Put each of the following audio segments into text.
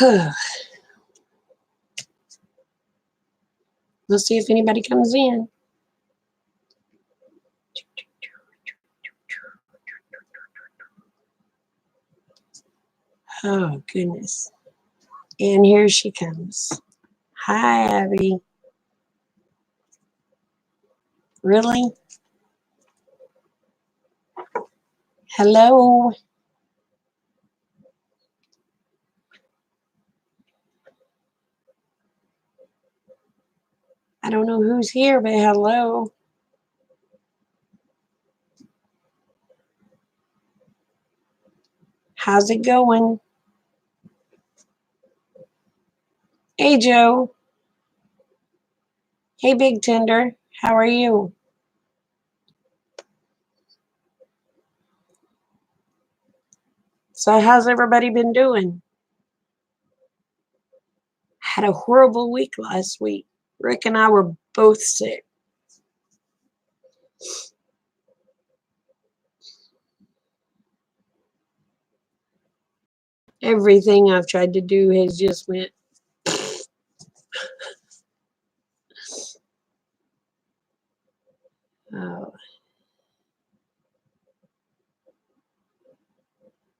Let's see if anybody comes in. Oh, goodness. And here she comes. Hi, Abby. Really? Hello? I don't know who's here, but hello. How's it going? Hey, Joe. Hey, Big Tender. How are you? So how's everybody been doing? Had a horrible week last week. Rick and I were both sick. Everything I've tried to do has just went. Oh.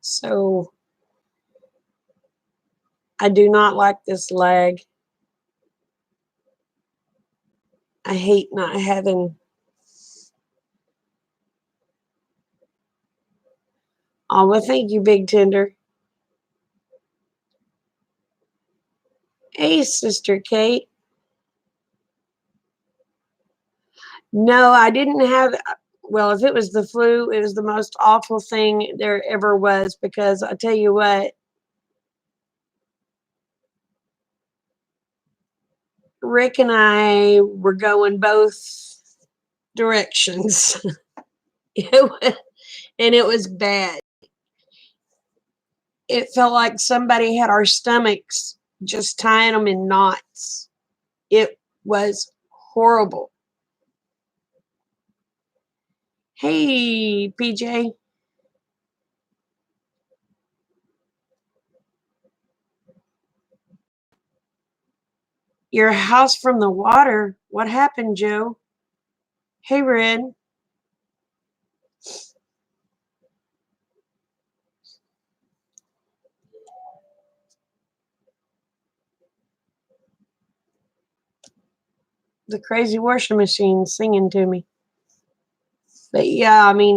So I do not like this lag. I hate not having. Oh, well, thank you, Big Tender. Hey, Sister Kate. No, I didn't have. Well, if it was the flu, it was the most awful thing there ever was, because I tell you what, Rick and I were going both directions. And it was bad. It felt like somebody had our stomachs just tying them in knots. It was horrible. Hey, PJ. Your house from the water. What happened, Joe? Hey, Red. The crazy washing machine singing to me. But yeah, I mean,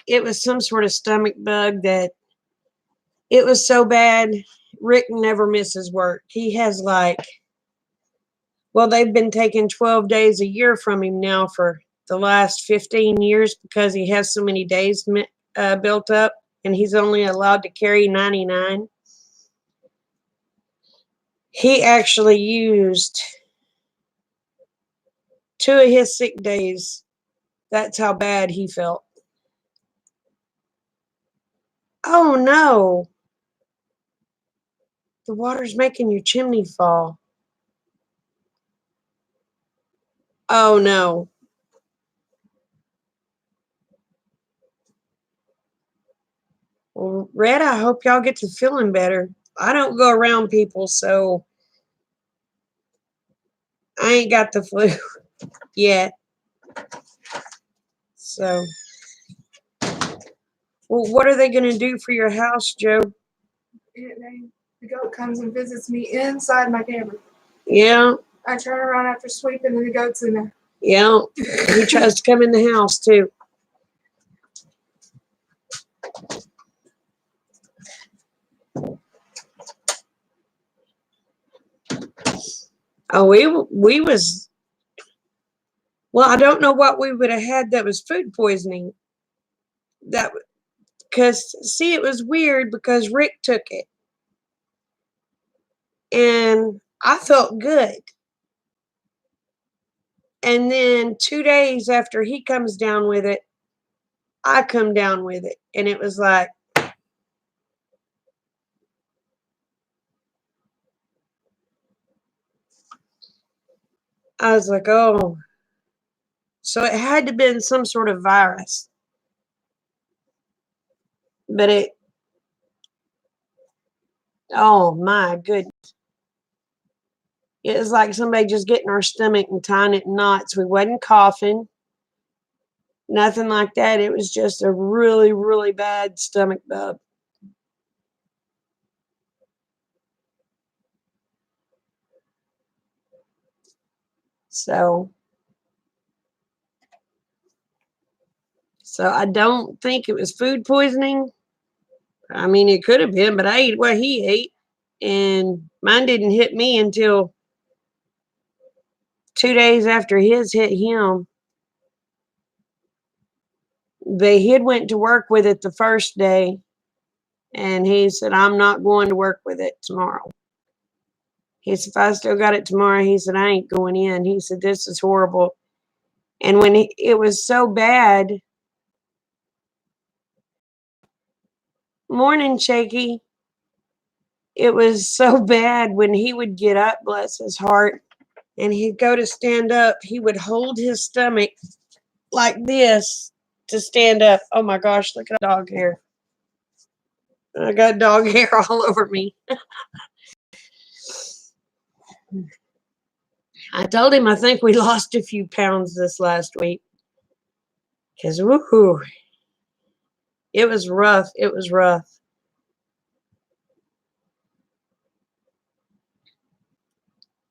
it was some sort of stomach bug that it was so bad. Rick never misses work. He has they've been taking 12 days a year from him now for the last 15 years because he has so many days built up, and he's only allowed to carry 99. He actually used 2 of his sick days. That's how bad he felt. Oh no, the water's making your chimney fall. Oh no. Well, Red, I hope y'all get to feeling better. I don't go around people, so I ain't got the flu yet. So, well, what are they going to do for your house, Joe? The goat comes and visits me inside my camper. Yeah. I turn around after sweeping, and the goat's in there. Yeah. He tries to come in the house, too. Oh, we was. Well, I don't know what we would have had that was food poisoning. Because, see, it was weird because Rick took it. And I felt good. And then 2 days after he comes down with it, I come down with it. And it was like, I was like, oh. So it had to have been some sort of virus. But Oh my goodness. It was like somebody just getting our stomach and tying it in knots. We wasn't coughing, nothing like that. It was just a really, really bad stomach bug. So, so I don't think it was food poisoning. I mean, it could have been, but I ate what he ate, and mine didn't hit me until 2 days after his hit him. He had went to work with it the first day, and he said, "I'm not going to work with it tomorrow." He said, "If I still got it tomorrow," he said, "I ain't going in." He said, "This is horrible." And when it was so bad, morning shaky, it was so bad when he would get up, bless his heart, and he'd go to stand up, he would hold his stomach like this to stand up. Oh my gosh, look at dog hair. I got dog hair all over me. I told him I think we lost a few pounds this last week. Because, woohoo, it was rough. It was rough.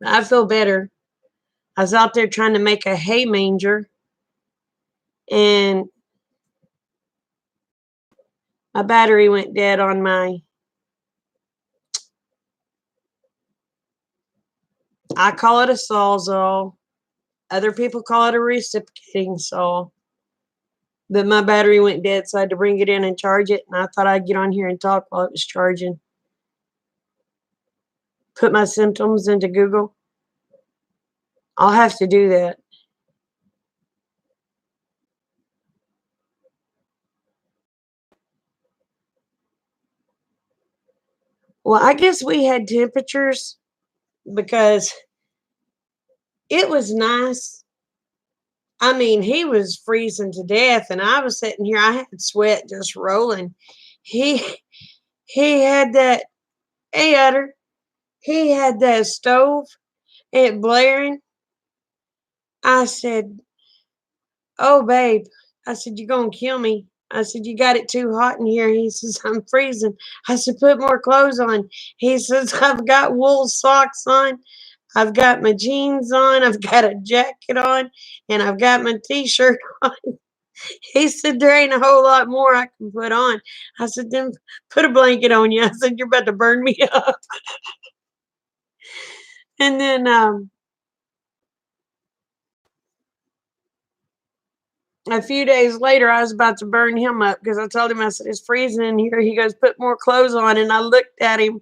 I feel better. I was out there trying to make a hay manger, and my battery went dead on my, I call it a sawzall. Other people call it a reciprocating saw. But my battery went dead, so I had to bring it in and charge it. And I thought I'd get on here and talk while it was charging. Put my symptoms into Google. I'll have to do that. Well, I guess we had temperatures because it was nice. I mean, he was freezing to death, and I was sitting here. I had sweat just rolling. He he had that. Hey, Utter. He had that stove and blaring. I said, "Oh, babe." I said, "You're gonna kill me." I said, "You got it too hot in here." He says, "I'm freezing." I said, "Put more clothes on." He says, "I've got wool socks on. I've got my jeans on. I've got a jacket on, and I've got my t-shirt on." He said, "There ain't a whole lot more I can put on." I said, "Then put a blanket on you." I said, "You're about to burn me up." And then a few days later, I was about to burn him up because I told him, I said, "It's freezing in here." He goes, "Put more clothes on." And I looked at him.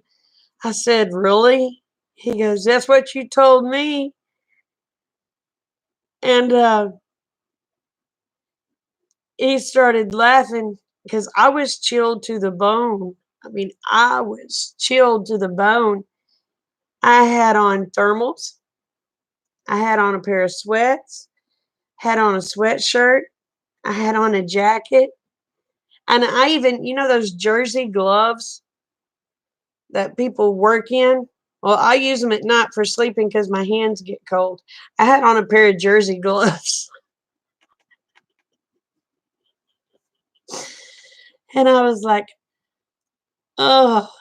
I said, "Really?" He goes, "That's what you told me." And he started laughing because I was chilled to the bone. I mean, I was chilled to the bone. I had on thermals. I had on a pair of sweats, had on a sweatshirt. I had on a jacket. And I even, those jersey gloves that people work in? Well, I use them at night for sleeping because my hands get cold. I had on a pair of jersey gloves. And I was like, oh,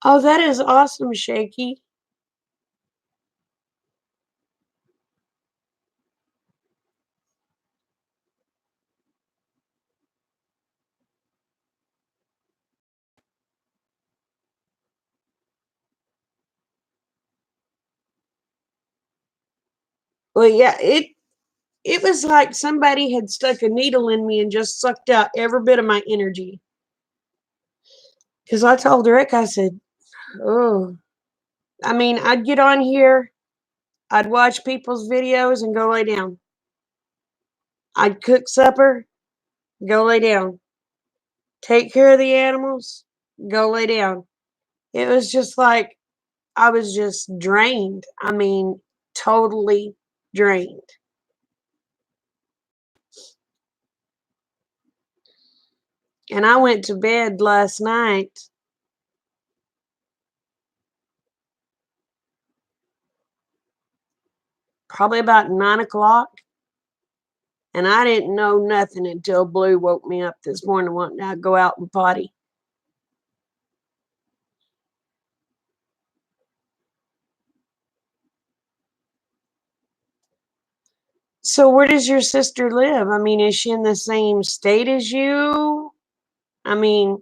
oh, that is awesome, Shaky. Well, yeah, it was like somebody had stuck a needle in me and just sucked out every bit of my energy. Because I told Rick, I said, oh, I mean, I'd get on here, I'd watch people's videos and go lay down. I'd cook supper, go lay down. Take care of the animals, go lay down. It was just like I was just drained. I mean, totally drained. And I went to bed last night probably about 9 o'clock. And I didn't know nothing until Blue woke me up this morning wanting to go out and potty. So where does your sister live? I mean, is she in the same state as you? I mean,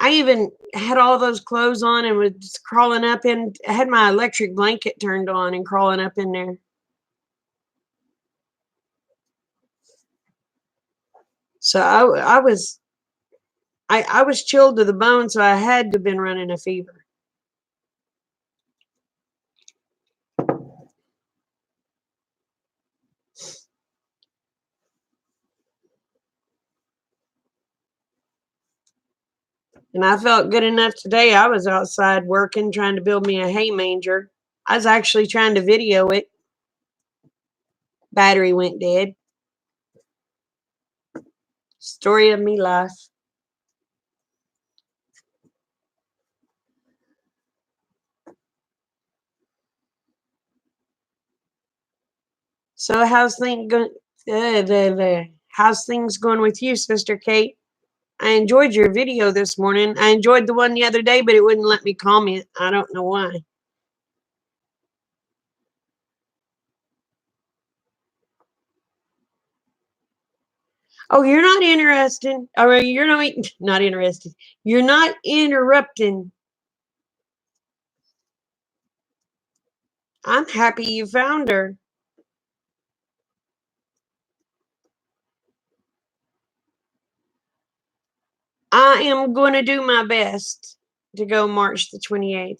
I even had all those clothes on and was crawling up in, I had my electric blanket turned on and crawling up in there. So I was chilled to the bone, so I had to have been running a fever. And I felt good enough today. I was outside working, trying to build me a hay manger. I was actually trying to video it. Battery went dead. Story of me life. So how's things going? How's things going with you, Sister Kate? I enjoyed your video this morning. I enjoyed the one the other day, but it wouldn't let me comment. I don't know why. Oh, you're not interested. Or you're not interested. You're not interrupting. I'm happy you found her. I am going to do my best to go March the 28th.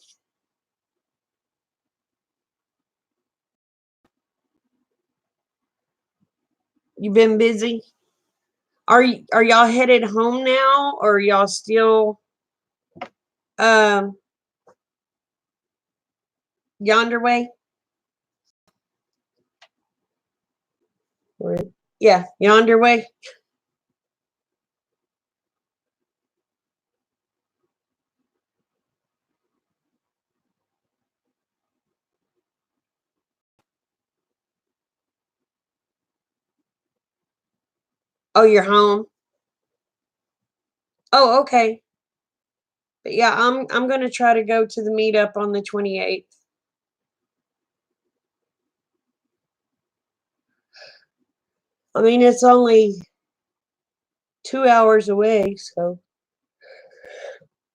You been busy? Are y'all headed home now, or are y'all still yonder way? Yeah, yonder way. Oh, you're home. Oh, okay. But yeah, I'm gonna try to go to the meetup on the 28th. I mean, it's only 2 hours away, so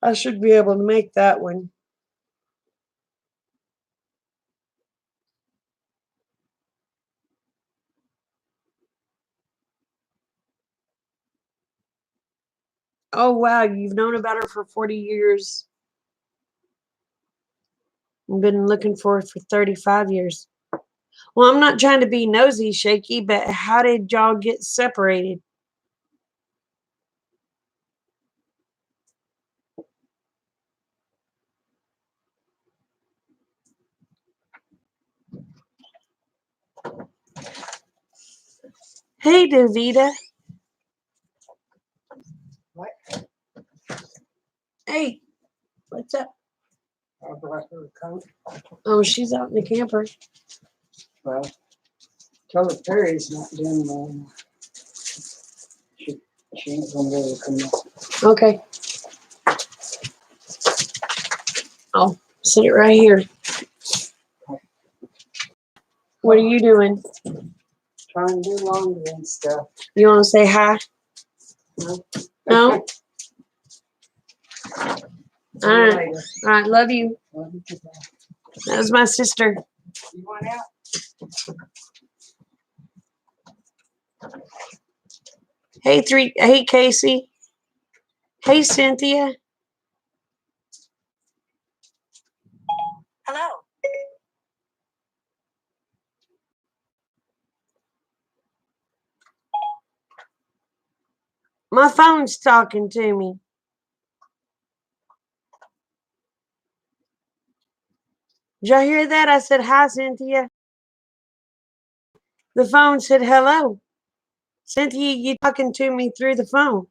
I should be able to make that one. Oh wow, you've known about her for 40 years. I've been looking for her for 35 years. Well, I'm not trying to be nosy, Shaky, but how did y'all get separated? Hey, Davida. What? Hey, what's up? I brought her a coat. Oh, she's out in the camper. Well, tell her Perry's not doing well. She ain't gonna be able to come up. Okay. I'll sit it right here. What are you doing? Trying to do laundry and stuff. You want to say hi? No. No? See you Alright. later. All right, love you. Love you too. That was my sister. You want out? Hey, Casey. Hey, Cynthia. Hello. My phone's talking to me. Did y'all hear that? I said, hi, Cynthia. The phone said, hello. Cynthia, you talking to me through the phone.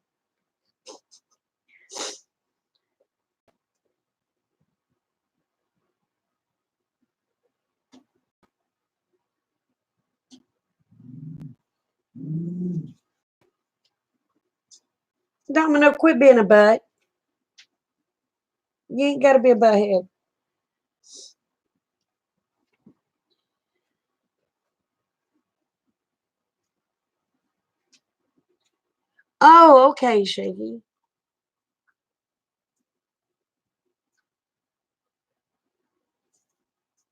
Domino, quit being a butt. You ain't got to be a butthead. Oh, okay, Shaky.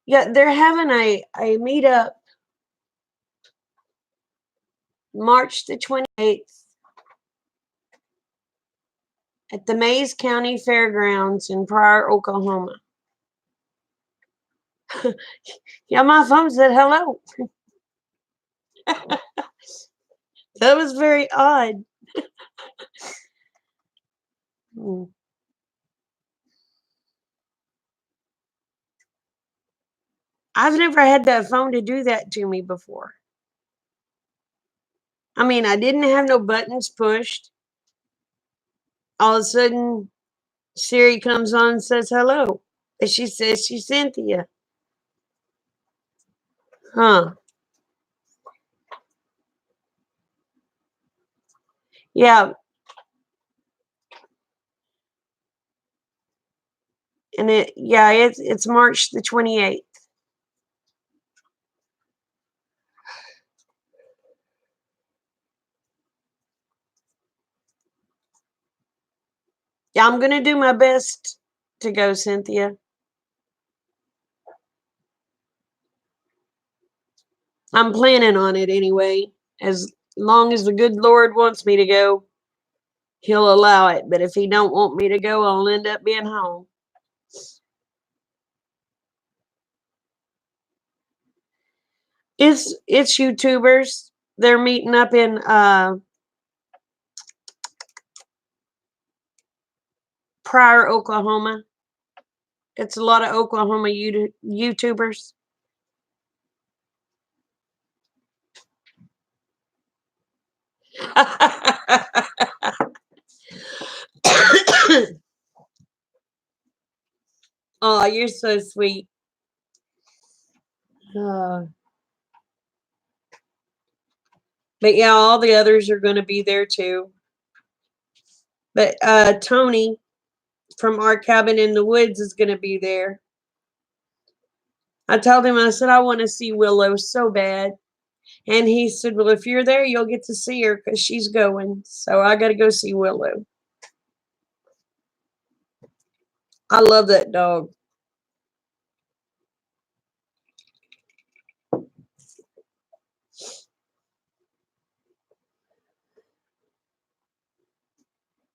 Yeah, they're having a meetup March the 28th at the Mays County Fairgrounds in Pryor, Oklahoma. Yeah, my phone said hello. That was very odd. I've never had that phone to do that to me before. I mean, I didn't have no buttons pushed. All of a sudden, Siri comes on and says hello. And she says she's Cynthia. Huh. Yeah. And it's March the 28th. Yeah, I'm gonna do my best to go, Cynthia. I'm planning on it anyway. As long as the good Lord wants me to go, he'll allow it. But if he don't want me to go, I'll end up being home. It's YouTubers. They're meeting up in Pryor, Oklahoma. It's a lot of Oklahoma YouTubers. Oh, you're so sweet. But yeah, all the others are going to be there too. But Tony from Our Cabin in the Woods is going to be there. I told him, I said, I want to see Willow so bad. And he said, well, if you're there, you'll get to see her because she's going. So I got to go see Willow. I love that dog.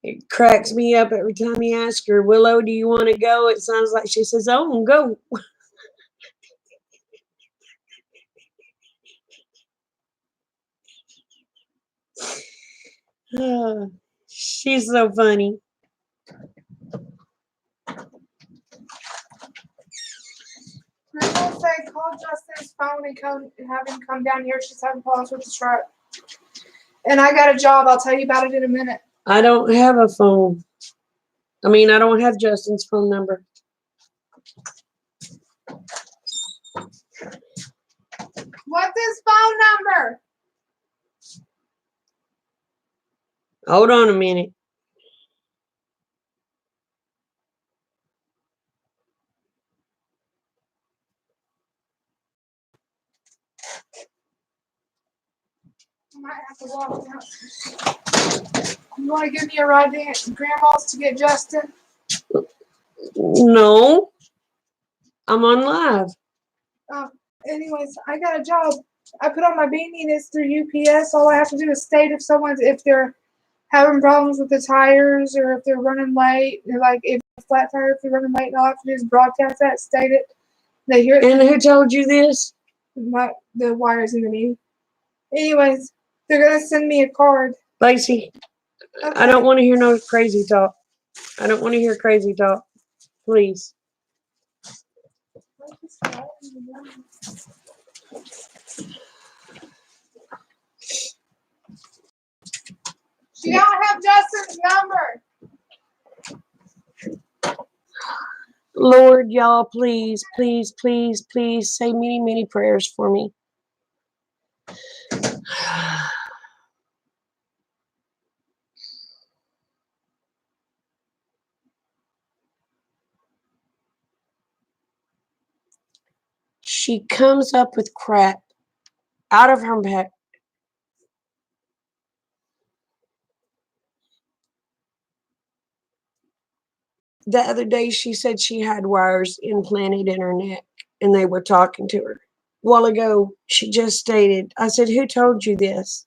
It cracks me up every time you ask her, Willow, do you want to go? It sounds like she says, oh, go. She's so funny. Grandma said call Justin's phone and have him come down here. She's having problems with the truck. And I got a job. I'll tell you about it in a minute. I don't have a phone. I mean, I don't have Justin's phone number. What's his phone number? Hold on a minute. I might have to walk down. You want to give me a ride to Grandma's to get Justin? No. I'm on live. Anyways, I got a job. I put on my beanie and it's through UPS. All I have to do is state if they're having problems with the tires or if they're running late. Like if a flat tire, if they're running late, all I have to do is broadcast that, state it. They hear it. And who told you this? The wires in the meeting. Anyways, they're gonna send me a card. Lacey, I don't want to hear no crazy talk. I don't want to hear crazy talk. Please. She don't have Justin's number. Lord, y'all, please, please, please, please say many, many prayers for me. She comes up with crap out of her back. The other day, she said she had wires implanted in her neck and they were talking to her. A while ago, she just stated, I said, who told you this?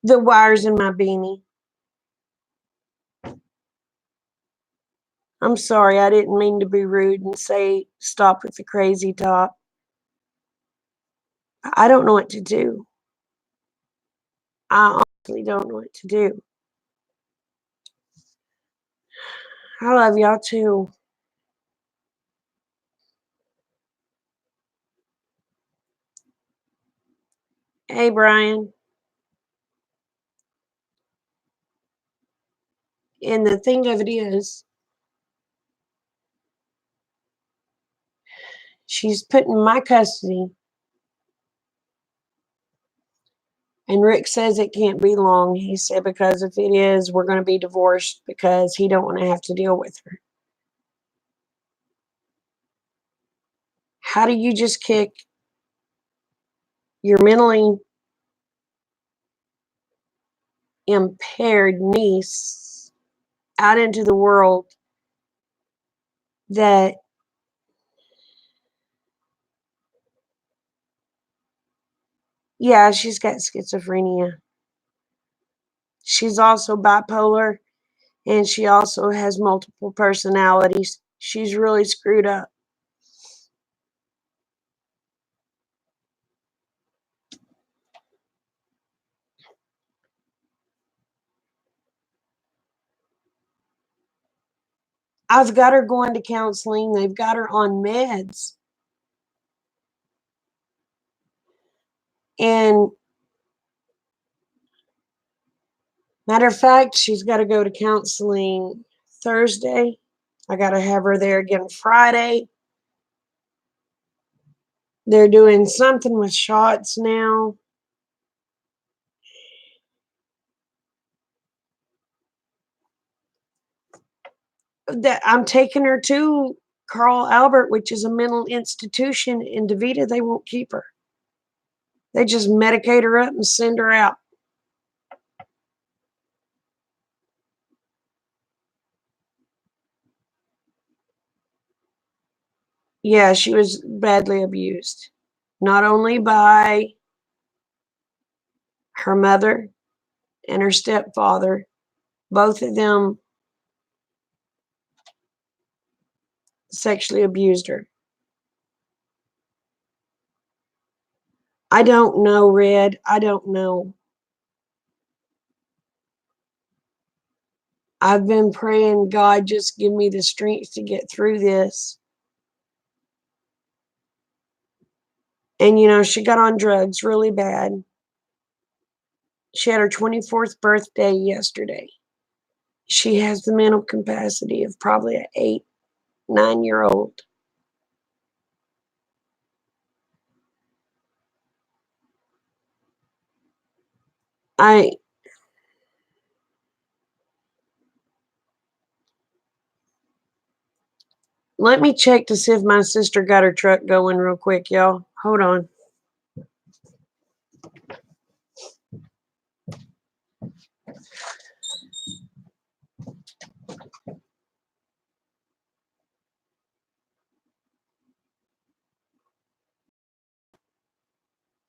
The wires in my beanie. I'm sorry, I didn't mean to be rude and say stop with the crazy talk. I don't know what to do. I honestly don't know what to do. I love y'all too. Hey, Brian. And the thing of it is, she's put in my custody. And Rick says it can't be long. He said, because if it is, we're going to be divorced because he don't want to have to deal with her. How do you just kick your mentally impaired niece out into the world that yeah, she's got schizophrenia. She's also bipolar, and she also has multiple personalities. She's really screwed up. I've got her going to counseling. They've got her on meds. And matter of fact, she's got to go to counseling Thursday. I got to have her there again Friday. They're doing something with shots now. That I'm taking her to Carl Albert, which is a mental institution in DeVita. They won't keep her. They just medicate her up and send her out. Yeah, she was badly abused. Not only by her mother and her stepfather, both of them sexually abused her. I don't know, Red. I don't know. I've been praying, God, just give me the strength to get through this. And, you know, she got on drugs really bad. She had her 24th birthday yesterday. She has the mental capacity of probably an 8, 9-year-old. Let me check to see if my sister got her truck going real quick, y'all. Hold on.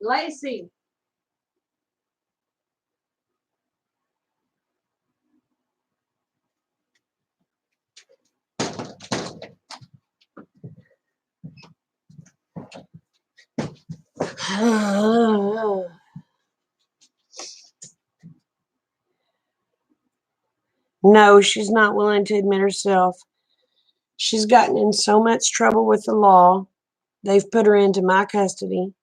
Lacey. No, she's not willing to admit herself. She's gotten in so much trouble with the law. They've put her into my custody.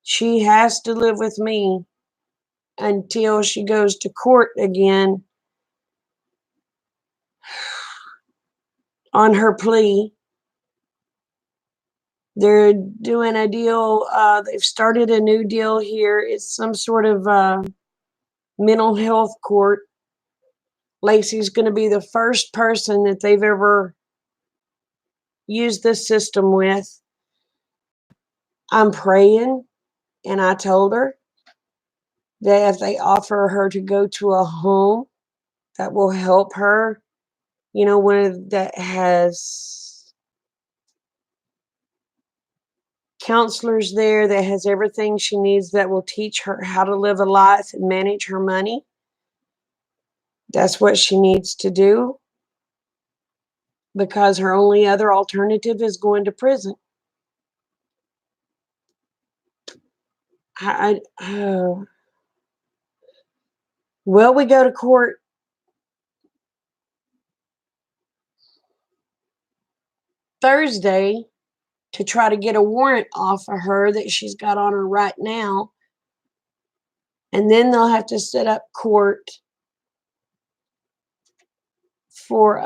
She has to live with me until she goes to court again on her plea. They're doing a deal. They've started a new deal here. It's some sort of mental health court. Lacey's going to be the first person that they've ever used this system with. I'm praying, and I told her that if they offer her to go to a home that will help her, one that has counselors there, that has everything she needs, that will teach her how to live a life and manage her money. That's what she needs to do, because her only other alternative is going to prison. Well, we go to court Thursday to try to get a warrant off of her that she's got on her right now. And then they'll have to set up court for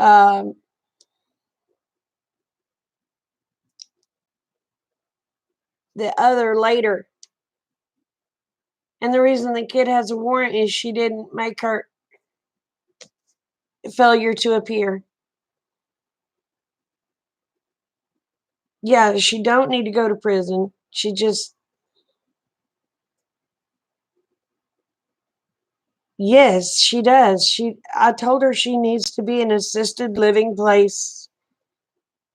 the other later. And the reason the kid has a warrant is she didn't make her failure to appear. Yeah, she don't need to go to prison. She just, yes, she does. I told her she needs to be in an assisted living place.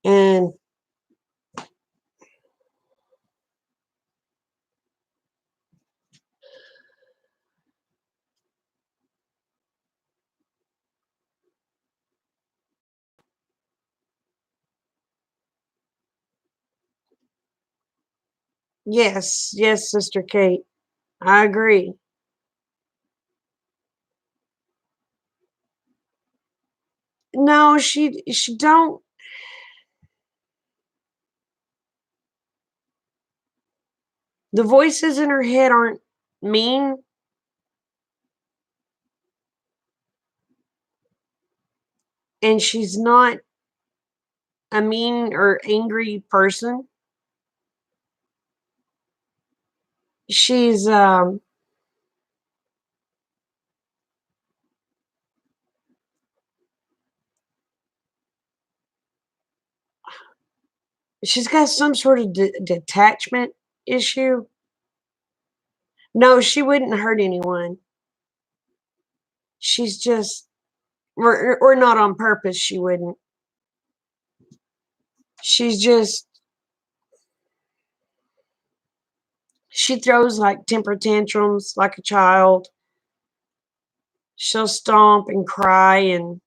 And yes, Sister Kate, I agree. No, she don't. The voices in her head aren't mean. And she's not a mean or angry person. She's she's got some sort of detachment issue. No, she wouldn't hurt anyone. She's just, or not on purpose, she wouldn't. She's just, she throws like temper tantrums like a child. She'll stomp and cry and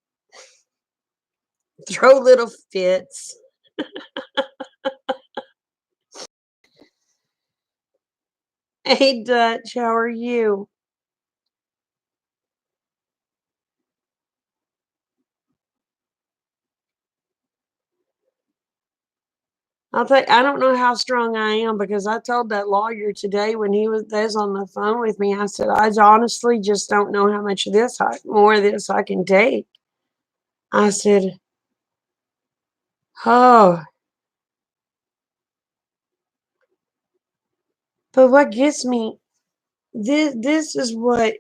throw little fits. Hey, Dutch, how are you? I don't know how strong I am, because I told that lawyer today when he was on the phone with me, I said, I honestly just don't know how much of this more of this I can take. I said, oh, but what gets me, this is what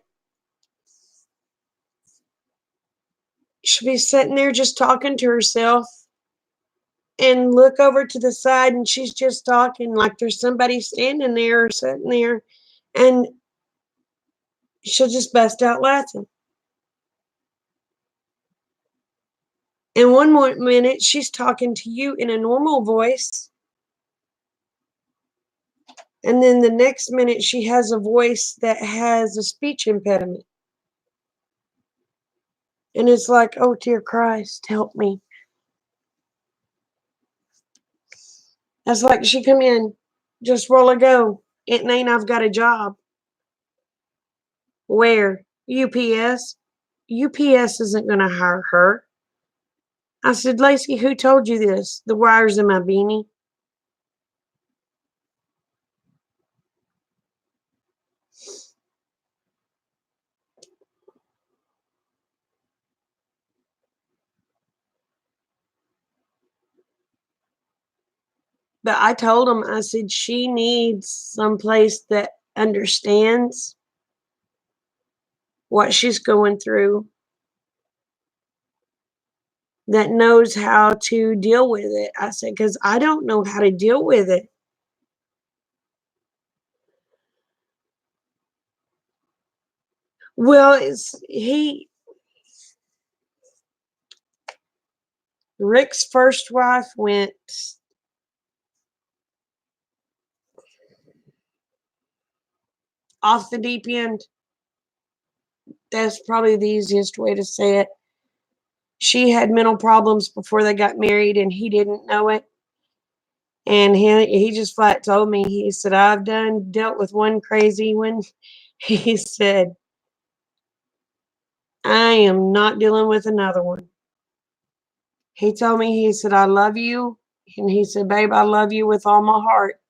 should be sitting there just talking to herself and look over to the side and she's just talking like there's somebody standing there or sitting there, and she'll just bust out laughing. And one more minute she's talking to you in a normal voice, and then the next minute she has a voice that has a speech impediment. And it's like, oh dear Christ, help me. That's like she come in just a while ago. Aunt Nane, I've got a job. Where? UPS. UPS isn't going to hire her. I said, Lacey, who told you this? The wires in my beanie. But I told him, I said, she needs someplace that understands what she's going through, that knows how to deal with it. I said, because I don't know how to deal with it. Well, Rick's first wife went off the deep end. That's probably the easiest way to say it. She had mental problems before they got married, and he didn't know it. And he just flat told me, he said, I've dealt with one crazy one. He said, I am not dealing with another one. He told me, he said, I love you. And he said, babe, I love you with all my heart.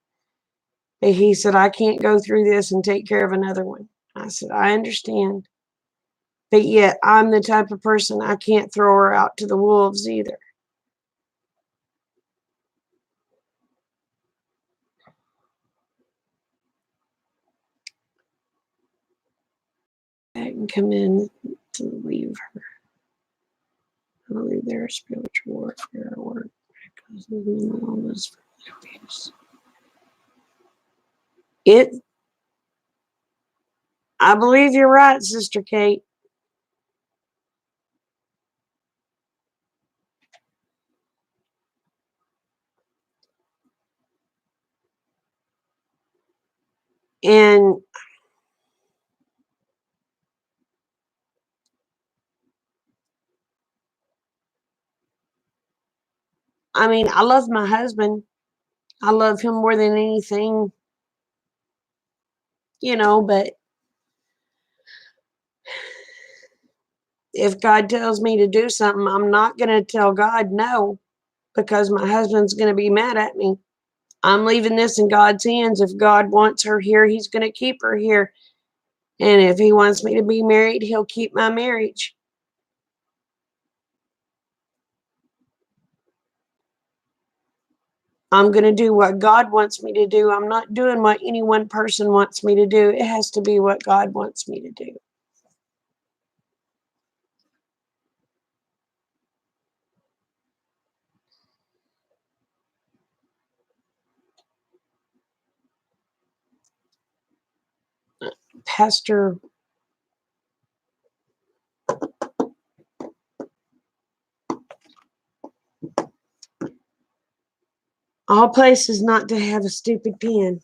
But he said, I can't go through this and take care of another one. I said, I understand. But yet I'm the type of person, I can't throw her out to the wolves either. I can come in to leave her. I believe there is spiritual warfare at work because of mental illness for abuse. I believe you're right, Sister Kate. And I mean, I love my husband. I love him more than anything, but if God tells me to do something, I'm not going to tell God no because my husband's going to be mad at me. I'm leaving this in God's hands. If God wants her here, he's going to keep her here. And if he wants me to be married, he'll keep my marriage. I'm going to do what God wants me to do. I'm not doing what any one person wants me to do. It has to be what God wants me to do. Pastor all places not to have a stupid pen.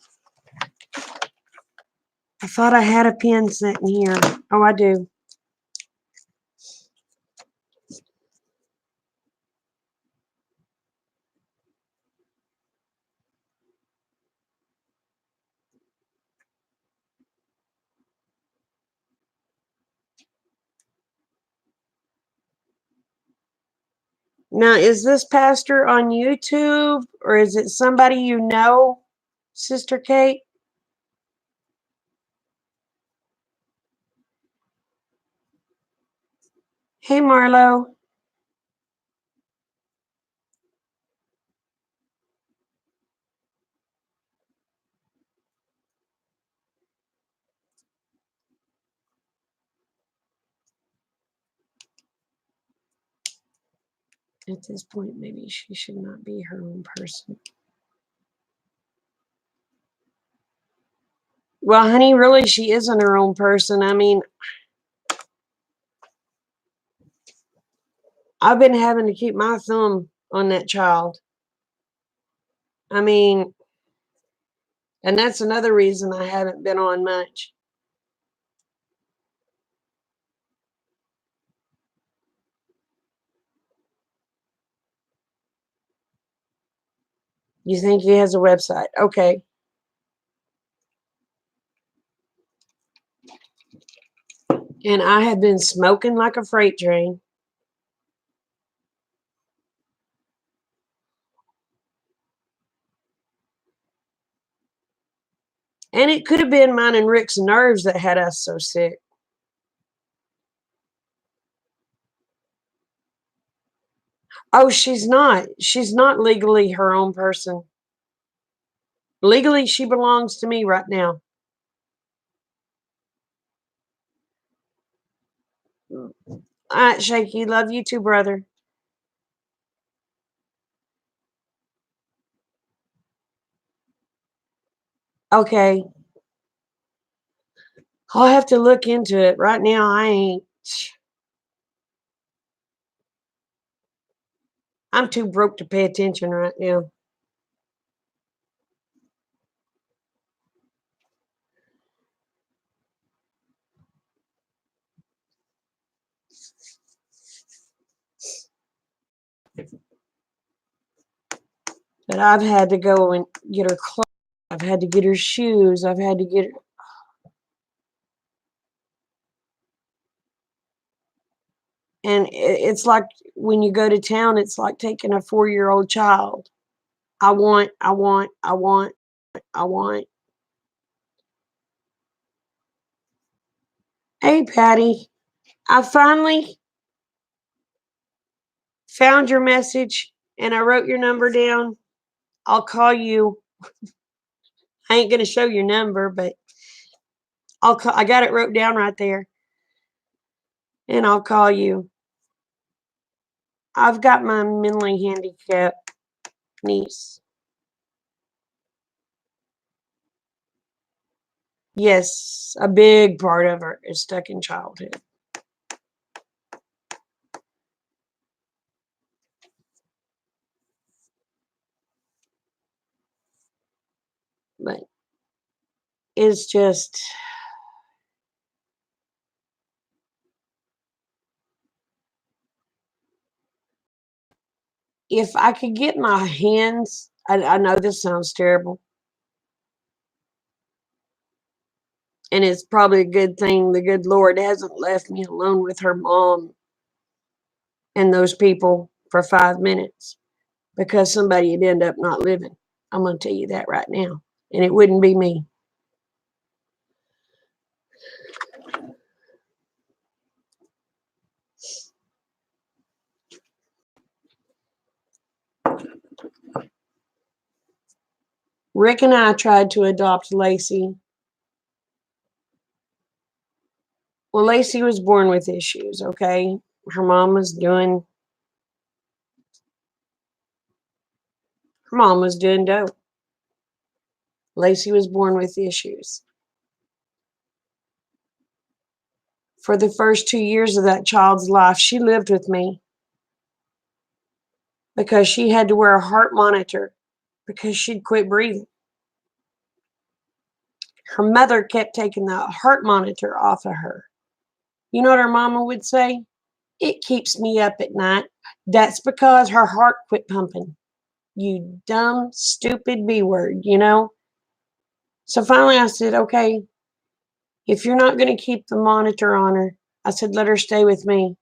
I thought I had a pen sitting here. Oh, I do. Now, is this pastor on YouTube or is it somebody you know, Sister Kate? Hey, Marlo. At this point, maybe she should not be her own person. Well, honey, really, she isn't her own person. I mean, I've been having to keep my thumb on that child. I mean, and that's another reason I haven't been on much. You think he has a website? Okay. And I had been smoking like a freight train. And it could have been mine and Rick's nerves that had us so sick. Oh, she's not. She's not legally her own person. Legally, she belongs to me right now. All right, Shaky. Love you too, brother. Okay. I'll have to look into it. Right now, I ain't. I'm too broke to pay attention right now. But I've had to go and get her clothes. I've had to get her shoes. I've had to get her. And it's like when you go to town, it's like taking a 4-year-old child. I want, I want, I want, I want. Hey, Patty. I finally found your message and I wrote your number down. I'll call you. I ain't going to show your number, but I'll call. I got it wrote down right there. And I'll call you. I've got my mentally handicapped niece. Yes, a big part of her is stuck in childhood. But it's just, if I could get my hands, I know this sounds terrible. And it's probably a good thing the good Lord hasn't left me alone with her mom and those people for 5 minutes, because somebody would end up not living. I'm going to tell you that right now. And it wouldn't be me. Rick and I tried to adopt Lacey. Well, Lacey was born with issues, okay? Her mom was doing dope. Lacey was born with issues. For the first 2 years of that child's life, she lived with me because she had to wear a heart monitor because she'd quit breathing. Her mother kept taking the heart monitor off of her. You know what her mama would say? It keeps me up at night. That's because her heart quit pumping. You dumb, stupid B word, you know? So finally I said, okay, if you're not going to keep the monitor on her, I said, let her stay with me.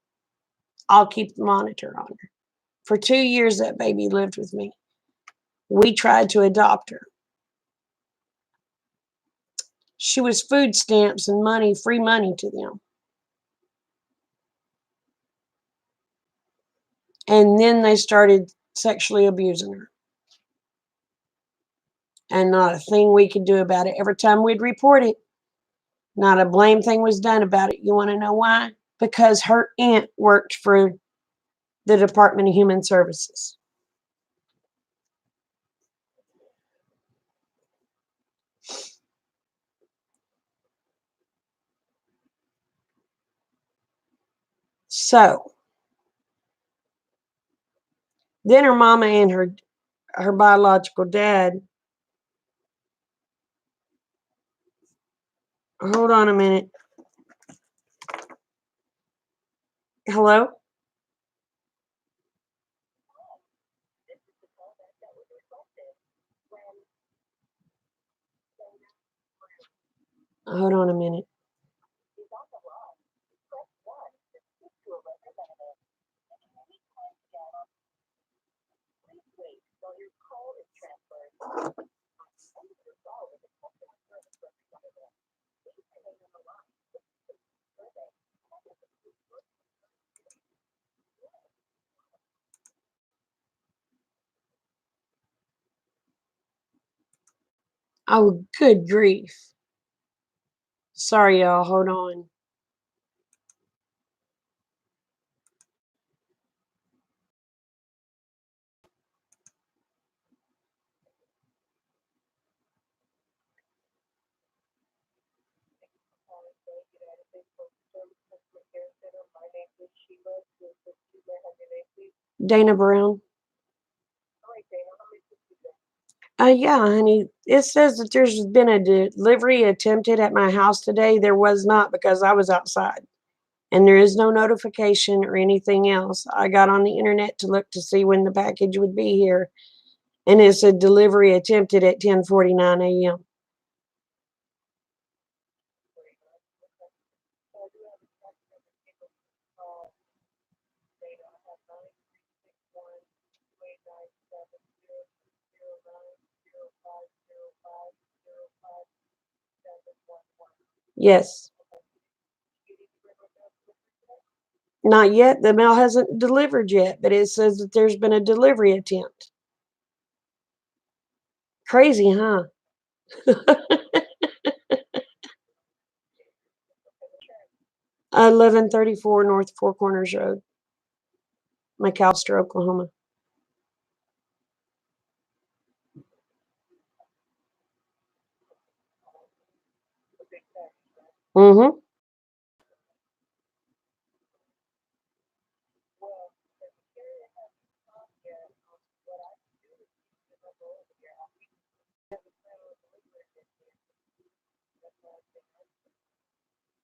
I'll keep the monitor on her. For 2 years, that baby lived with me. We tried to adopt her. She was food stamps and money, free money to them. And then they started sexually abusing her. And not a thing we could do about it. Every time we'd report it, not a blame thing was done about it. You want to know why? Because her aunt worked for the Department of Human Services. So then her mama and her biological dad. Hold on a minute. Hello? Hold on a minute. Oh, good grief. Sorry, y'all. Hold on. Dana Brown. Yeah, honey. It says that there's been a delivery attempted at my house today. There was not because I was outside. And there is no notification or anything else. I got on the internet to look to see when the package would be here, and it said delivery attempted at 10:49 a.m. Yes. Not yet. The mail hasn't delivered yet, but it says that there's been a delivery attempt. Crazy, huh? 1134 North Four Corners Road, McAlester, Oklahoma. Mm-hmm.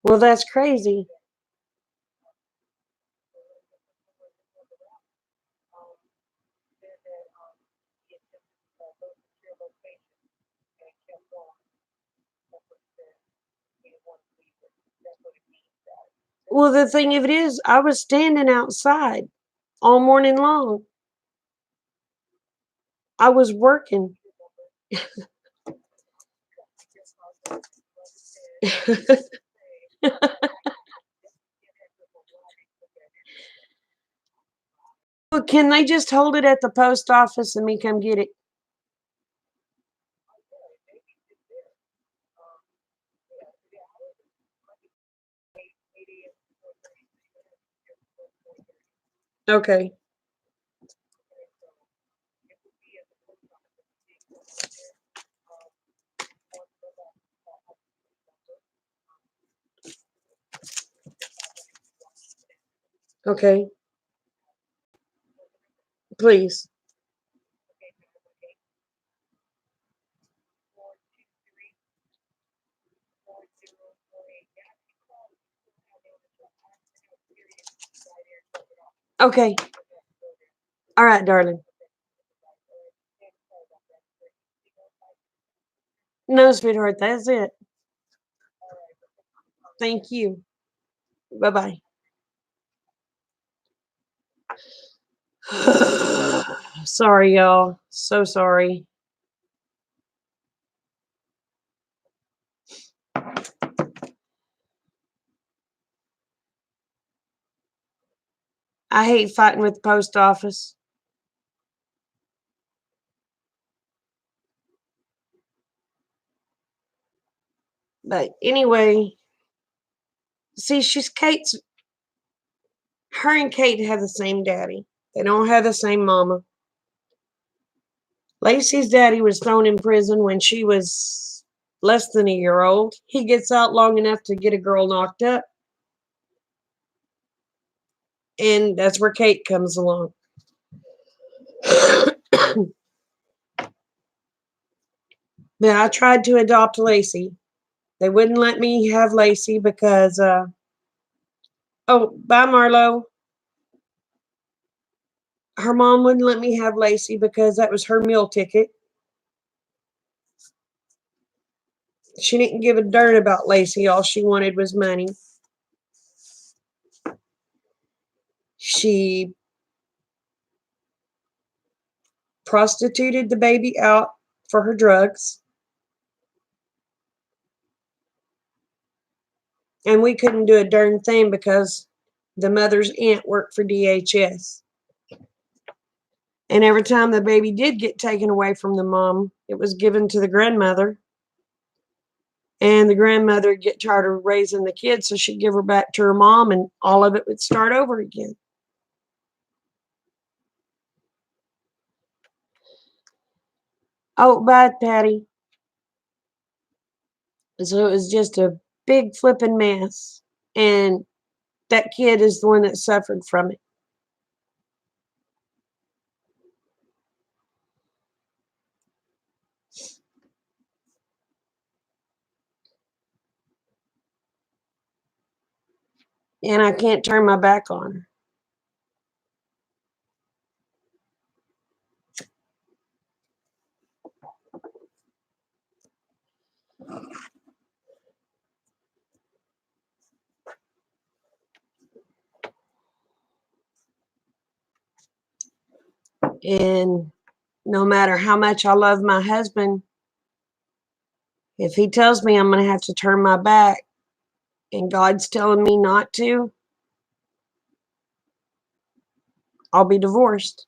Well, that's crazy. Well, the thing of it is, I was standing outside all morning long. I was working. Well, can they just hold it at the post office and me come get it? Okay. Okay. Please. Okay. All right, darling. No, sweetheart, that's it. Thank you. Bye bye. Sorry, y'all. So sorry. I hate fighting with the post office. But anyway, see, her and Kate have the same daddy. They don't have the same mama. Lacey's daddy was thrown in prison when she was less than a year old. He gets out long enough to get a girl knocked up. And that's where Kate comes along. But I tried to adopt Lacey. They wouldn't let me have Lacey because, oh, bye, Marlo. Her mom wouldn't let me have Lacey because that was her meal ticket. She didn't give a darn about Lacey. All she wanted was money. She prostituted the baby out for her drugs. And we couldn't do a darn thing because the mother's aunt worked for DHS. And every time the baby did get taken away from the mom, it was given to the grandmother. And the grandmother would get tired of raising the kids, so she'd give her back to her mom, and all of it would start over again. Oh, bye, Patty. So it was just a big flipping mess. And that kid is the one that suffered from it. And I can't turn my back on her. And no matter how much I love my husband, if he tells me I'm going to have to turn my back and God's telling me not to, I'll be divorced.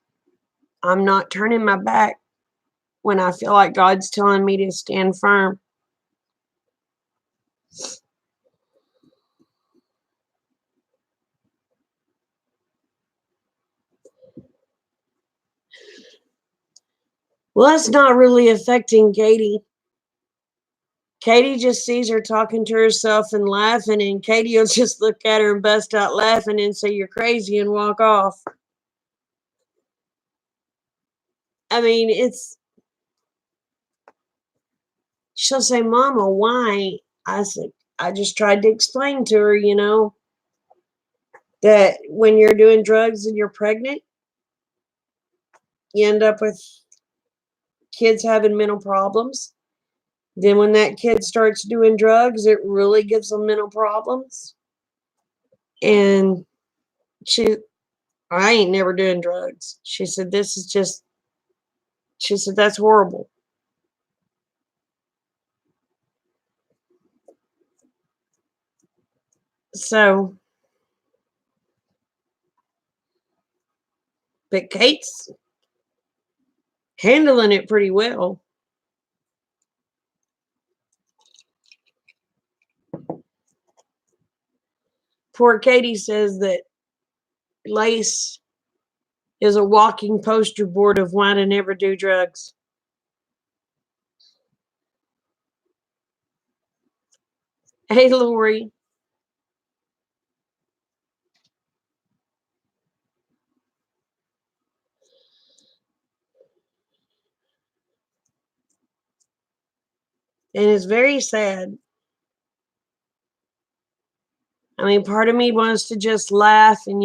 I'm not turning my back when I feel like God's telling me to stand firm. Well, that's not really affecting Katie. Katie just sees her talking to herself and laughing, and Katie will just look at her and bust out laughing and say, "You're crazy," and walk off. I mean, she'll say, "Mama, why?" I said, I just tried to explain to her, that when you're doing drugs and you're pregnant, you end up with kids having mental problems. Then when that kid starts doing drugs, it really gives them mental problems. And I ain't never doing drugs. She said, she said, that's horrible. So, but Kate's handling it pretty well. Poor Katie says that Lace is a walking poster board of why to never do drugs. Hey, Lori. And it's very sad. I mean, part of me wants to just laugh and,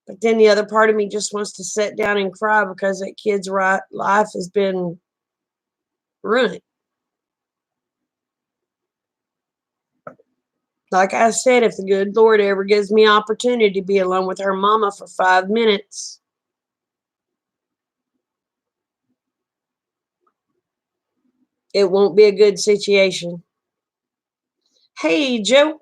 but then the other part of me just wants to sit down and cry because that kid's life has been ruined. Like I said, if the good Lord ever gives me opportunity to be alone with her mama for 5 minutes, it won't be a good situation. Hey, Joe.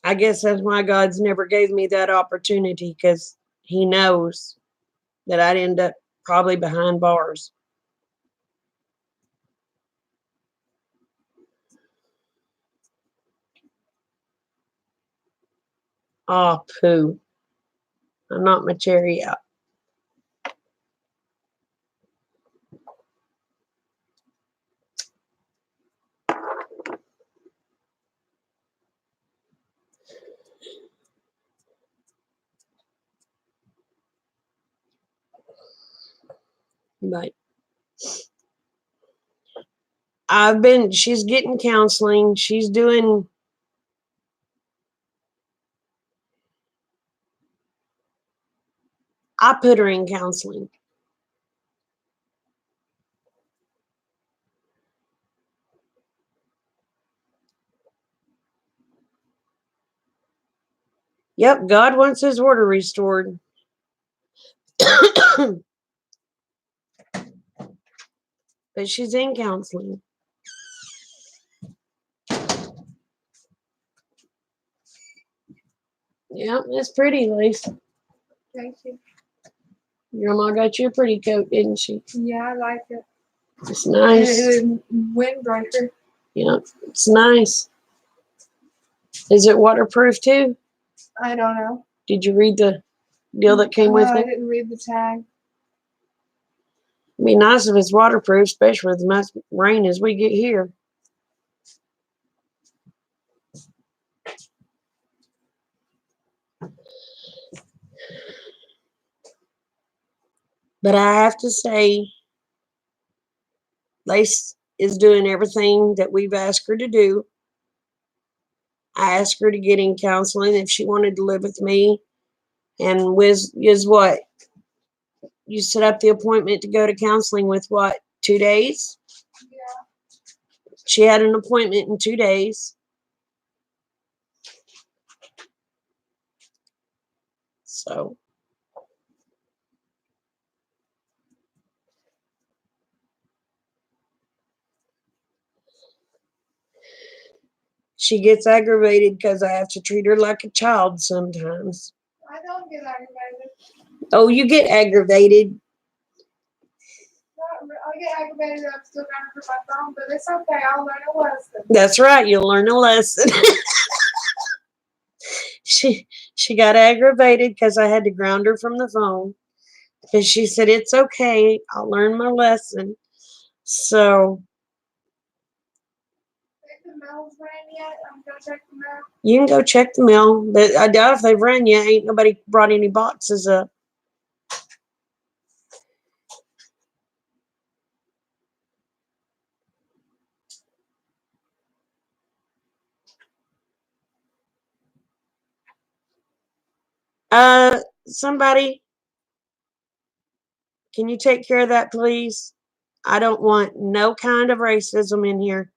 I guess that's why God's never gave me that opportunity, because he knows that I'd end up probably behind bars. Oh, poo. I'm not my cherry out. But she's getting counseling. I put her in counseling. Yep, God wants his order restored. But she's in counseling. Yep, it's pretty, Lisa. Thank you. Your mom got you a pretty coat, didn't she? Yeah, I like it. It's nice. And windbreaker. Yeah, it's nice. Is it waterproof too? I don't know. Did you read the deal that came with I it? didn't read the tag. It'd be nice if it's waterproof, especially with as much rain as we get here. But I have to say, Lace is doing everything that we've asked her to do. I asked her to get in counseling if she wanted to live with me. And Wiz is what? You set up the appointment to go to counseling with what? 2 days? Yeah. She had an appointment in 2 days. So she gets aggravated because I have to treat her like a child sometimes. I don't get aggravated. Oh, you get aggravated. I get aggravated that I'm still trying to put my phone, but it's okay. I'll learn a lesson. That's right. You'll learn a lesson. She got aggravated because I had to ground her from the phone. Because she said, it's okay. I'll learn my lesson. So Think the mail's ran yet? I'm gonna check the mail. you can go check the mail. But I doubt if they've run yet. Ain't nobody brought any boxes up. Somebody, can you take care of that, please? I don't want no kind of racism in here.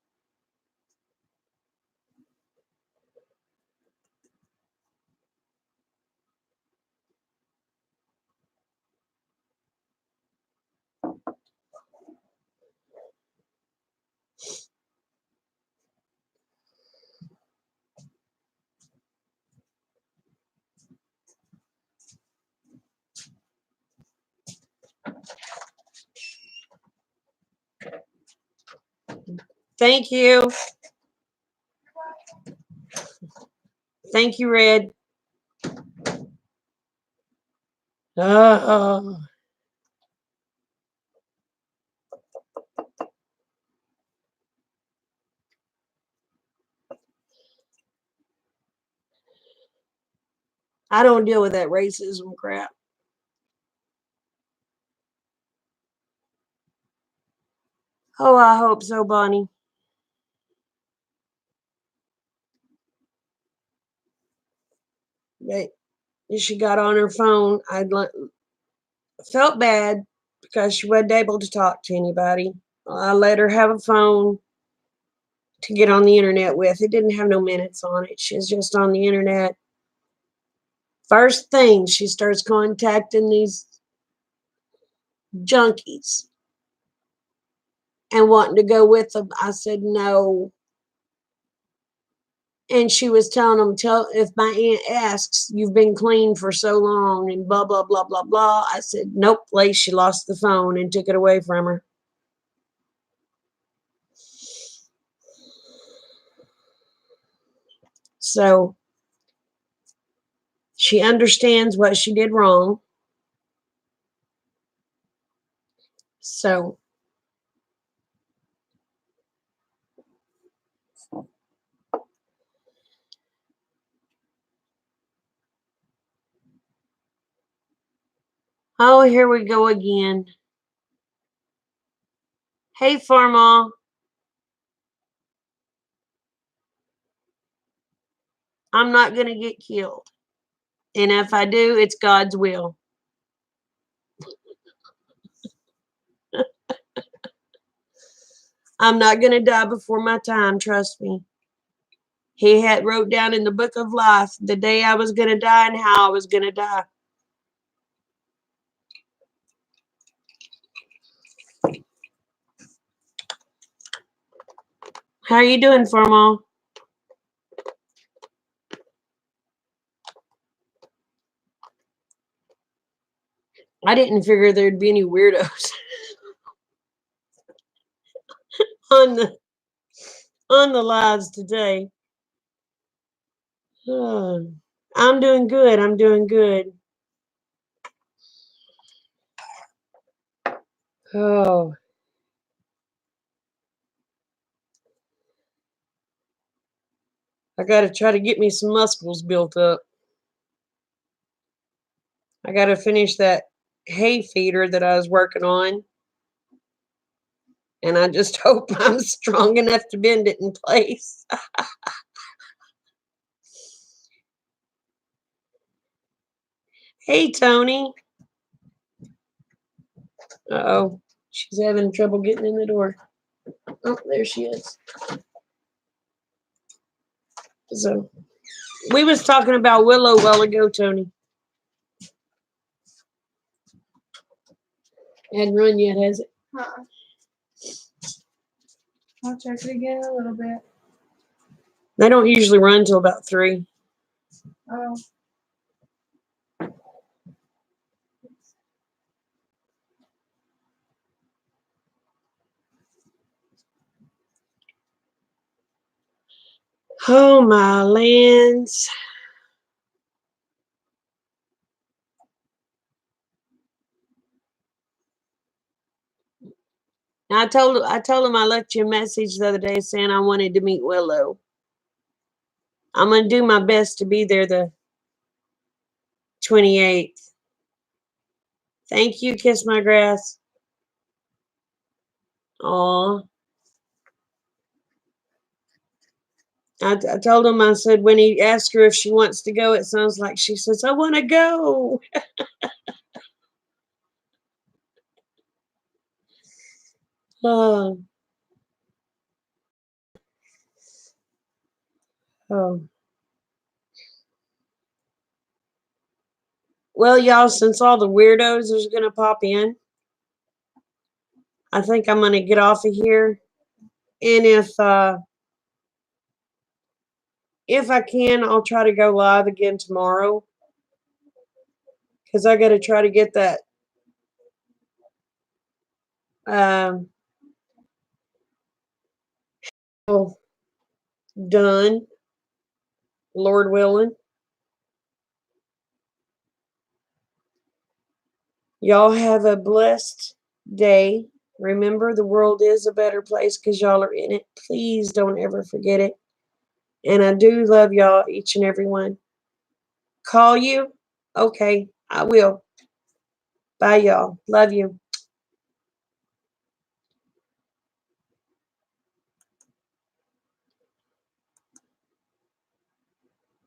Thank you. Thank you, Red. Oh. I don't deal with that racism crap. Oh, I hope so, Bonnie. But she got on her phone. Felt bad because she wasn't able to talk to anybody. I let her have a phone to get on the internet with. It didn't have no minutes on it. She was just on the internet. First thing, she starts contacting these junkies and wanting to go with them. I said no. And she was telling them, if my aunt asks, you've been clean for so long and blah, blah, blah, blah, blah. I said, nope, Lace, she lost the phone and took it away from her. So she understands what she did wrong. So oh, here we go again. Hey, Farmall. I'm not going to get killed. And if I do, it's God's will. I'm not going to die before my time, trust me. He had wrote down in the book of life the day I was going to die and how I was going to die. How are you doing, Farmall? I didn't figure there'd be any weirdos on the lives today. I'm doing good. I'm doing good. Oh. I got to try to get me some muscles built up. I got to finish that hay feeder that I was working on. And I just hope I'm strong enough to bend it in place. Hey, Tony. Uh-oh. She's having trouble getting in the door. Oh, there she is. So, we was talking about Willow a while ago, Tony. Hadn't run yet, has it? I'll check it again in a little bit. They don't usually run till about 3. Oh. Oh, my lands. I told him I left you a message the other day saying I wanted to meet Willow. I'm going to do my best to be there the 28th. Thank you, Kiss My Grass. Aw. I told him, I said, when he asked her if she wants to go, it sounds like she says, I want to go. Oh. Oh. Well, y'all, since all the weirdos is going to pop in, I think I'm going to get off of here. And if I can, I'll try to go live again tomorrow. Because I got to try to get that done, Lord willing. Y'all have a blessed day. Remember, the world is a better place because y'all are in it. Please don't ever forget it. And I do love y'all, each and every one. Call you? Okay, I will. Bye, y'all. Love you.